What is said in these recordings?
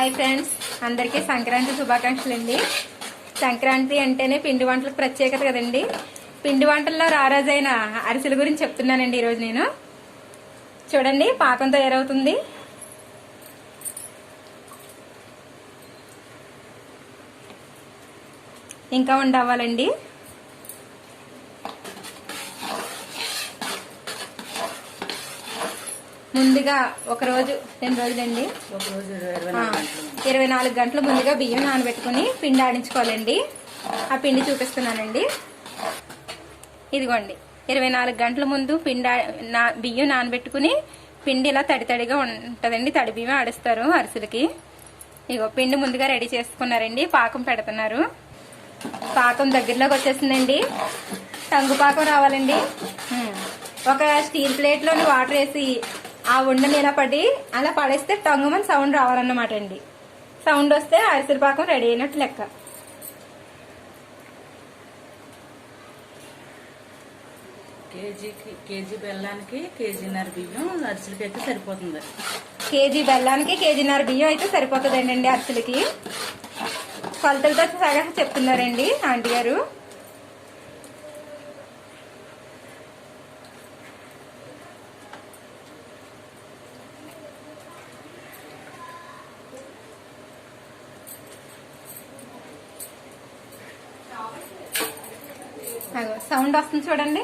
Hi friends, అందరికీ సంక్రాంతి శుభాకాంక్షలు అండి. సంక్రాంతి అంటేనే పిండి వంటలకు ప్రత్యేకత కదండి. పిండి వంటల్లో రారాజైన అరిసెల గురించి చెప్తున్నానండి ఈరోజు నేను. చూడండి, పాకం తయారవుతుంది. ఇంకా ఉండవాలండి. ముందుగా ఒక రోజు 2 రోజులండి, 24 గంటలు ముందుగా బియ్యం నానబెట్టుకుని పిండి ఆడించుకోవాలండి. ఆ పిండి చూపిస్తున్నానండి. ఇదిగోండి, 24 గంటల ముందు బియ్యం నానబెట్టుకుని పిండి ఇలా తడిగా ఉంటుందండి. తడి బియ్యం ఆడిస్తారు అరిసెలకి. ఇగో పిండి ముందుగా రెడీ చేసుకున్నారండి. పాకం పెడుతున్నారు. పాకం దగ్గరలోకి వచ్చేసిందండి. టంగు పాకం రావాలండి. ఒక స్టీల్ ప్లేట్ లోని వాటర్ వేసి ఆ ఉండని ఇలా అలా పడేస్తే టంగుమని సౌండ్ రావాలన్నమాట అండి. సౌండ్ వస్తే అరిసెల పాకం రెడీ అయినట్టు లెక్క. కేజీ బెల్లానికి కేజీన్నర బియ్యం అరిసెలకి అయితే సరిపోతుంది. కేజీ బెల్లానికి కేజీన్నర బియ్యం అయితే సరిపోతుందండి అరిసెలకి. కొలతలతో సగా చెప్తున్నారండి ఆంటీ గారు. సౌండ్ వస్తుంది చూడండి.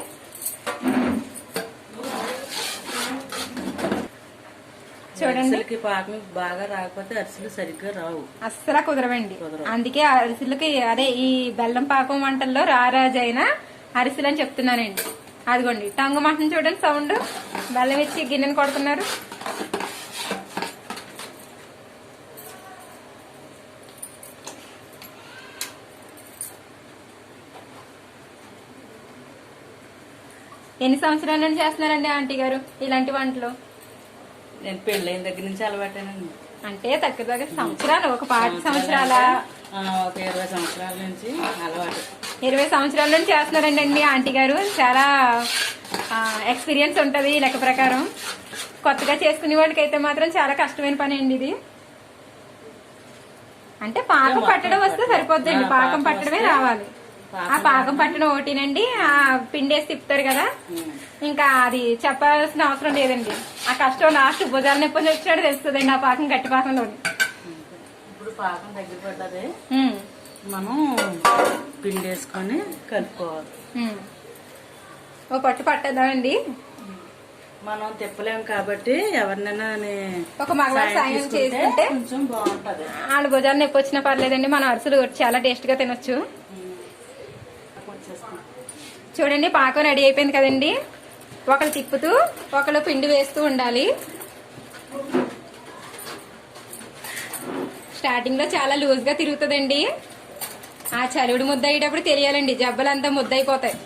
చూడండి, పాకం బాగా రాకపోతే అరిసెలు సరిగ్గా రావు, అస్సలు కుదరవండి. అందుకే అరిసెలకి ఈ బెల్లం పాకం వంటల్లో రారాజైన అరిసెలు అని చెప్తున్నానండి. అదిగోండి, టంగు మంటను చూడండి. సౌండ్ బెల్లం ఇచ్చి గిన్నెను కొడుతున్నారు. ఎన్ని సంవత్సరాల నుంచి చేస్తున్నారండి ఆంటీ గారు ఇలాంటి వంటలు? నేను పెళ్ళైన దగ్గర నుంచి అలవాటేనండి. అంటే దగ్గర సంవత్సరాలు, ఒక 5 సంవత్సరాల, ఒక 20 సంవత్సరాల నుంచి అలవాటు. 20 సంవత్సరాల నుంచి చేస్తున్నారండి ఆంటీ గారు. చాలా ఎక్స్పీరియన్స్ ఉంటది లెక్క ప్రకారం. కొత్తగా చేసుకునే వాళ్ళకి అయితే మాత్రం చాలా కష్టమైన పని అండి ఇది. అంటే పాకం పట్టడం వస్తే సరిపోద్దండి. పాకం పట్టడమే రావాలి. ఆ పాకం పట్టడం ఒకటినండి. ఆ పిండి వేసి తిప్పుతారు కదా, ఇంకా అది చెప్పాల్సిన అవసరం లేదండి. ఆ కష్టం లాస్ట్ భుజాల నొప్పి వచ్చినట్టు తెలుస్తుందండి ఆ పాకం, గట్టి పాకంలో. ఇప్పుడు పాకం దగ్గర పడ్డది, మనం పిండి వేసుకొని కలుపుకోవాలి. ఓ పట్టు పట్టదామండి. మనం తిప్పలేము కాబట్టి ఎవరినైనా ఒక మగవాడు సాయం చేసుకుంటే కొంచెం బాగుంటది. వాళ్ళ భుజాల నొప్పి వచ్చినా పర్లేదండి. మనం అరిసెలు చాలా టేస్ట్ గా తినొచ్చు. చూడండి, పాకం రెడీ అయిపోయింది కదండి. ఒకళ్ళు తిప్పుతూ ఒకళ్ళు పిండి వేస్తూ ఉండాలి. స్టార్టింగ్ లో చాలా లూజ్ గా తిరుగుతుందండి. ఆ చలువుడు ముద్ద అయ్యేటప్పుడు తెలియాలండి, జబ్బలంతా ముద్ద అయిపోతాయి.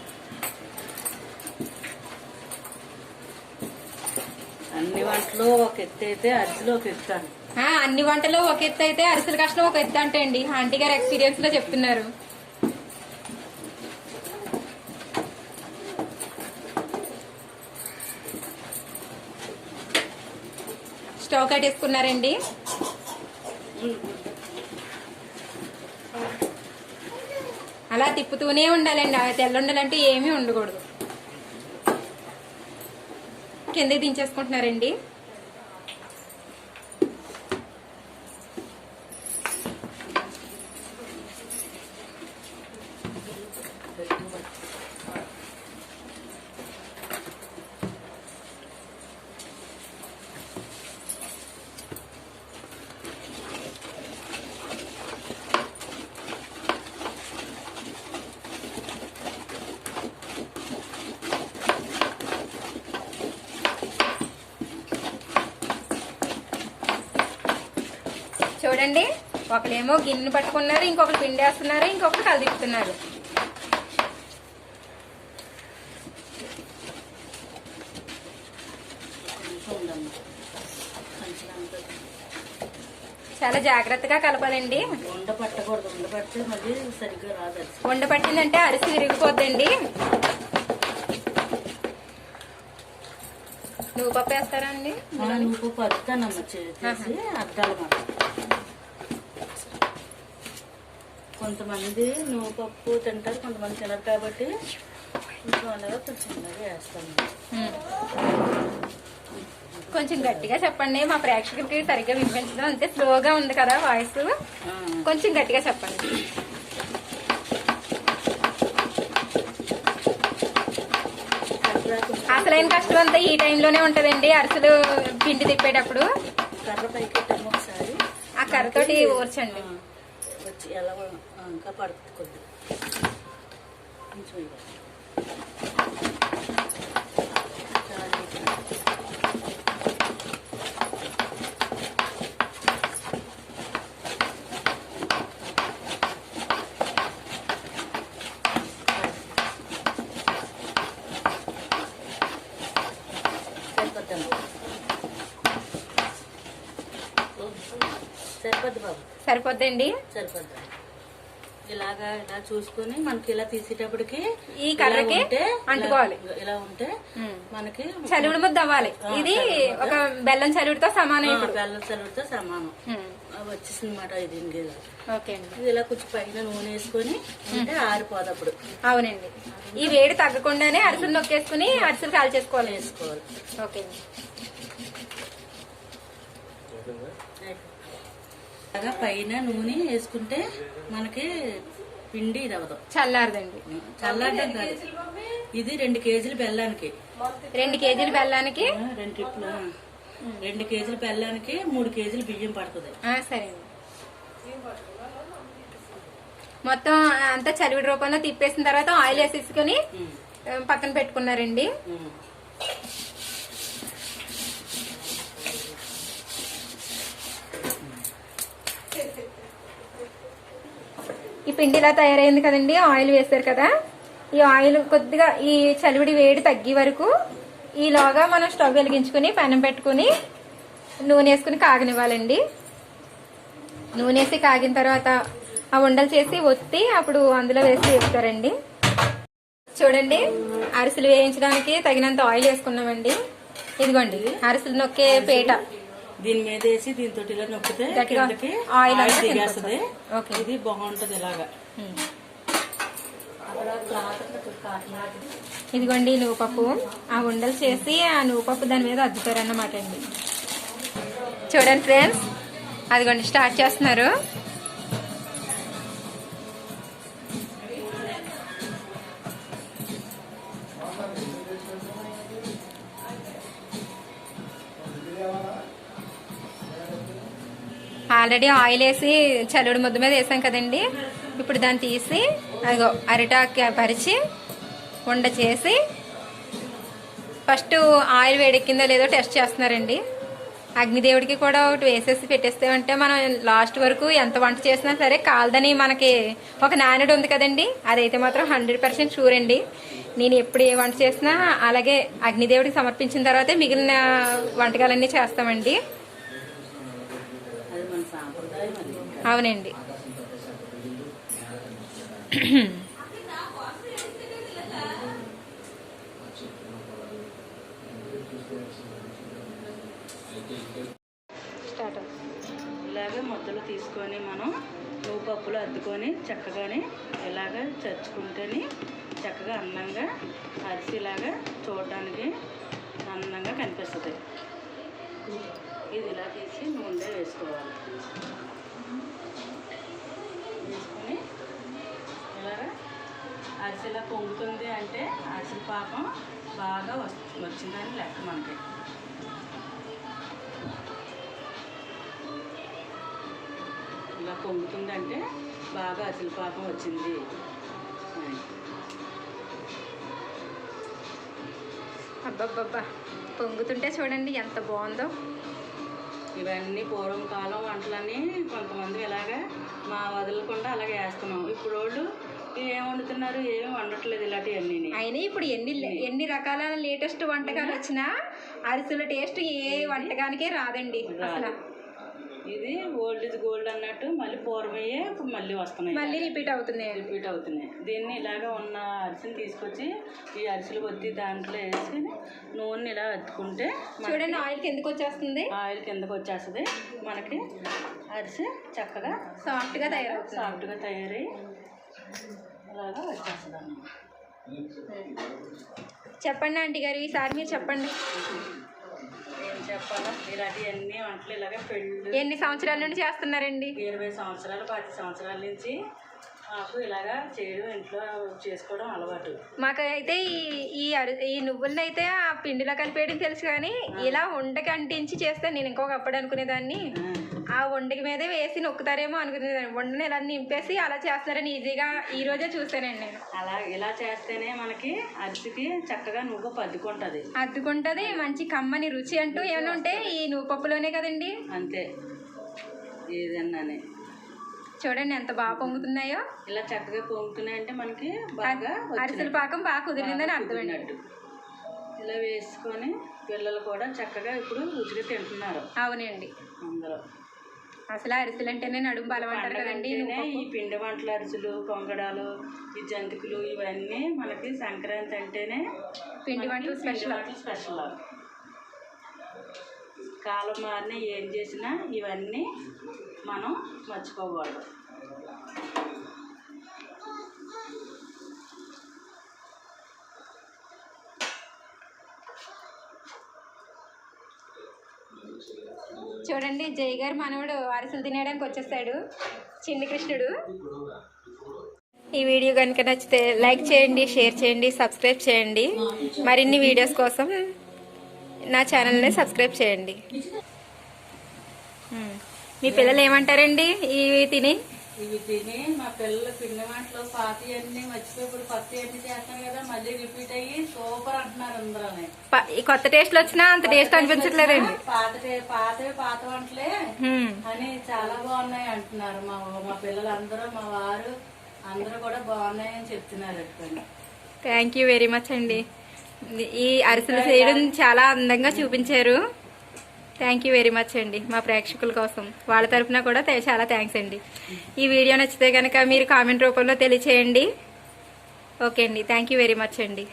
అన్ని వంటలు ఒక ఎత్తు అయితే అరిసెలు ఒక ఎత్తు. అన్ని వంటలు ఒక ఎత్తు అయితే అరిసెల కష్టం ఒక ఎత్తు అంటే అండి ఆంటీ గారు ఎక్స్పీరియన్స్ లో చెప్తున్నారు. స్టవ్ కట్టేసుకున్నారండి. అలా తిప్పుతూనే ఉండాలండి. తెల్లుండాలంటే ఏమీ ఉండకూడదు. కింద దించేసుకుంటున్నారండి. చూడండి, ఒకళ్ళేమో గిన్నె పట్టుకున్నారు, ఇంకొకరు పిండి వేస్తున్నారు, ఇంకొకరు కలిదిప్పుతున్నారు. చాలా జాగ్రత్తగా కలపాలండి. ఉండ పట్టకూడదు. ఉండ పడితే మళ్ళీ సరిగ్గా రాదు. ఉండ పట్టిందంటే అరిసి విరిగిపోద్దండి. నువ్వు పప్పు వేస్తారా అండి? నువ్వు పప్పు అద్దానమ్మ చేసి అద్దాలన్నమాట. కొంతమంది నువ్వు పప్పు తింటారు, కొంతమంది తినరు కాబట్టి కొంచెం అలాగా కొంచెం ఇలాగే వేస్తాను. కొంచెం గట్టిగా చెప్పండి, మా ప్రేక్షకులకి సరిగ్గా వినిపించడం అంతే స్లోగా ఉంది కదా వాయిస్, కొంచెం గట్టిగా చెప్పండి. అసలైన కష్టం అంతా ఈ టైంలోనే ఉంటదండి, అరిసెలు పిండి తిప్పేటప్పుడు. కర్ర పైకి పెట్టాము ఒకసారి, ఆ కర్రతోటి ఊర్చండి. వచ్చి ఎలా ఇంకా పడుతుంది కొద్ది కొంచెం ఇవ్వాలి. సరిపోద్ది బాబు, సరిపోద్దండి. సరిపోద్ది. ఇలాగా ఇలా చూసుకుని మనకి ఇలా తీసేటప్పటికి ఈ కర్రకి అంటుకోవాలి. ఇలా ఉంటే మనకి చలివిడి ముద్ద అవ్వాలి. ఇది ఒక బెల్లం చలివిడితో సమానం, బెల్లం చలివిడితో సమానం వచ్చేసింది అనమాట. ఇది ఓకే అండి. ఇది ఇలా కొంచెం పైన నూనె వేసుకొని ఉంటే ఆరిపోదు అప్పుడు. అవునండి, ఈ వేడి తగ్గకుండానే అరిసెలు నొక్కేసుకుని అరిసెలు కాల్చేసుకోవాలి. వేసుకోవాలి. ఓకే అండి. పైన నూనె వేసుకుంటే మనకి పిండి ఇది అవదు, చల్లారదండి. చల్లారడం కాదు, ఇది 2 కేజీల బెల్లానికి 2 కేజీల బెల్లానికి 2 కేజీల బెల్లానికి 3 కేజీలు బియ్యం పడుతుంది. సరే అండి. మొత్తం అంతా చలివిడి రూపంలో తిప్పేసిన తర్వాత ఆయిల్ వేసేసుకుని పక్కన పెట్టుకున్నారండి. ఈ పిండి ఇలా తయారైంది కదండి, ఆయిల్ వేసారు కదా. ఈ ఆయిల్ కొద్దిగా ఈ చలివిడి వేడి తగ్గే వరకు ఈలోగా మనం స్టవ్ వెలిగించుకుని పెనం పెట్టుకుని నూనె వేసుకుని కాగనివ్వాలండి. నూనె వేసి కాగిన తర్వాత ఆ ఉండలు చేసి ఒత్తి అప్పుడు అందులో వేసి వేస్తారండి. చూడండి, అరిసెలు వేయించడానికి తగినంత ఆయిల్ వేసుకున్నామండి. ఇదిగోండి అరిసెలు నొక్కే పీట, దీని మీద వేసి దీంతో ఇలా నొక్కితే ఆయిల్ దిగేస్తుంది. ఇది బాగుంటది ఇలాగా. ఇదిగోండి నువ్వుపప్పు, ఆ ఉండలు చేసి ఆ నువ్వుపప్పు దాని మీద అద్దుతారన్నమాట అండి. చూడండి ఫ్రెండ్స్, అదిగోండి స్టార్ట్ చేస్తున్నారు. ఆల్రెడీ ఆయిల్ వేసి చల్లుడి ముద్ద మీద వేసాం కదండి. ఇప్పుడు దాన్ని తీసి అదిగో అరిటాకు పరిచి ఉండ చేసి ఫస్ట్ ఆయిల్ వేడెక్కిందో లేదో టెస్ట్ చేస్తున్నారండి. అగ్నిదేవుడికి కూడా ఒకటి వేసేసి పెట్టేస్తామంటే మనం లాస్ట్ వరకు ఎంత వంట చేసినా సరే కాలదని మనకి ఒక నానుడు ఉంది కదండి, అదైతే మాత్రం 100% షూర్ అండి. నేను ఎప్పుడు ఏ వంట చేసినా అలాగే అగ్నిదేవుడికి సమర్పించిన తర్వాతే మిగిలిన వంటకాలన్నీ చేస్తామండి. అవునండి. ఇలాగే ముద్దలు తీసుకొని మనం నువ్వుపప్పులు అద్దుకొని చక్కగానే ఇలాగ చచ్చుకుంటేనే చక్కగా అందంగా అరిసి ఇలాగా చూడడానికి అందంగా కనిపిస్తుంది. ఇది ఇలా తీసి నూనె వేసుకోవాలి. వేసుకొని ఇలాగా అరిసి ఇలా పొంగుతుంది అంటే అరిసెల పాకం బాగా వచ్చిందని లెక్క మనకి. ఇలా పొంగుతుందంటే బాగా అరిసెల పాకం వచ్చింది. అబ్బబ్బబ్బా, పొంగుతుంటే చూడండి ఎంత బాగుందో. ఇవన్నీ పూర్వం కాలం వంటలని కొంతమంది ఇలాగా మా వదలకుండా అలాగే వేస్తున్నాం. ఇప్పుడు వాళ్ళు ఏం వండుతున్నారు, ఏం వండట్లేదు ఇలాంటివన్నీ. అయినా ఇప్పుడు ఎన్ని రకాల లేటెస్ట్ వంటకాలు వచ్చినా అరిసెల టేస్ట్ ఏ వంటకానికే రాదండి అసలు. ఇది ఓల్డ్ ఇస్ గోల్డ్ అన్నట్టు మళ్ళీ పూర్వమే ఇప్పుడు మళ్ళీ వస్తున్నాయి, మళ్ళీ రిపీట్ అవుతున్నాయి. దీన్ని ఇలాగా ఉన్న అరిసెలు తీసుకొచ్చి ఈ అరిసెలు కొద్ది దాంట్లో వేసుకుని నూనె ఇలా అద్దుకుంటే చూడండి ఆయిల్ కిందకు వచ్చేస్తుంది. ఆయిల్ కిందకు వచ్చేస్తుంది మనకి. అరిసి చక్కగా సాఫ్ట్గా తయారవుతుంది. సాఫ్ట్గా తయారై అలాగా వచ్చేస్తుంది అన్నమాట. చెప్పండి ఆంటీ గారు, ఈసారి మీరు చెప్పండి. ఏం చెప్పాలా, ఇలాంటివన్నీ వంటలు ఇలాగే పెళ్ళి ఎన్ని సంవత్సరాల నుండి చేస్తున్నారండి? 20 సంవత్సరాలు 10 సంవత్సరాల నుంచి మాకు ఇలాగా చేయడం, ఇంట్లో చేసుకోవడం అలవాటు. మాకైతే ఈ నువ్వులను అయితే ఆ పిండిలో కలిపేయడం తెలుసు, కానీ ఇలా ఉండకి అంటించి చేస్తే నేను ఇంకొక అప్పుడు అనుకునేదాన్ని. ఆ వండకి మీదే వేసి నొక్కుతారేమో అనుకునేదాన్ని. వండని ఇలా నింపేసి అలా చేస్తారని ఈజీగా ఈ రోజే చూసానండి నేను. అలా ఇలా చేస్తేనే మనకి అరిసికి చక్కగా నువ్వు అద్దుకుంటది. మంచి కమ్మని రుచి అంటూ ఏమైనా ఉంటే ఈ నువ్వు పప్పులోనే కదండి. అంతే, ఏదన్నానే చూడండి ఎంత బాగా పొంగుతున్నాయో. ఇలా చక్కగా పొంగుతున్నాయంటే మనకి బాగా అరిసెల పాకం బాగా కుదిరిందని అర్థమైనట్టు. ఇలా వేసుకొని పిల్లలు కూడా చక్కగా ఇప్పుడు రుచిగా తింటున్నారు. అవునండి, అందరూ. అసలు అరిసెలు అంటేనే నడుము బలం అంటారు కదండి. ఈ పిండి వంటల అరిసెలు, పొంగడాలు, ఈ జంతికలు ఇవన్నీ మనకి సంక్రాంతి అంటేనే పిండి వంటలు స్పెషల్. కాలం మారిన ఏం చేసినా ఇవన్నీ మనం మర్చిపోకూడదు. చూడండి, జై గారు మనవడు అరిసెలు తినేయడానికి వచ్చేస్తాడు, చిన్ని కృష్ణుడు. ఈ వీడియో కనుక నచ్చితే లైక్ చేయండి, షేర్ చేయండి, సబ్స్క్రైబ్ చేయండి. మరిన్ని వీడియోస్ కోసం నా ఛానల్ని సబ్స్క్రైబ్ చేయండి. మీ పిల్లలు ఏమంటారండి ఇవి తిని? మా పిల్లలు పిండి వంటలు పాతి అన్ని మర్చిపోయి ఇప్పుడు కొత్త అన్ని చేస్తాం కదా, మళ్ళీ రిపీట్ అయ్యి సూపర్ అంటున్నారు అందరూ. కొత్త టేస్ట్లు వచ్చినా అంత టేస్ట్ అనిపించట్లేదండి. పాత వంటలే అని చాలా బాగున్నాయి అంటున్నారు. మా పిల్లలందరూ, మా వారు అందరూ కూడా బాగున్నాయని చెప్తున్నారు. థ్యాంక్ యూ వెరీ మచ్ అండి. ఈ అరిసెలు చేయడం చాలా అందంగా చూపించారు. థ్యాంక్ యూ వెరీ మచ్ అండి. మా ప్రేక్షకుల కోసం వాళ్ళ తరఫున కూడా చాలా థ్యాంక్స్ అండి. ఈ వీడియో నచ్చితే కనుక మీరు కామెంట్ రూపంలో తెలియచేయండి. ఓకే అండి, థ్యాంక్ యూ వెరీ మచ్ అండి.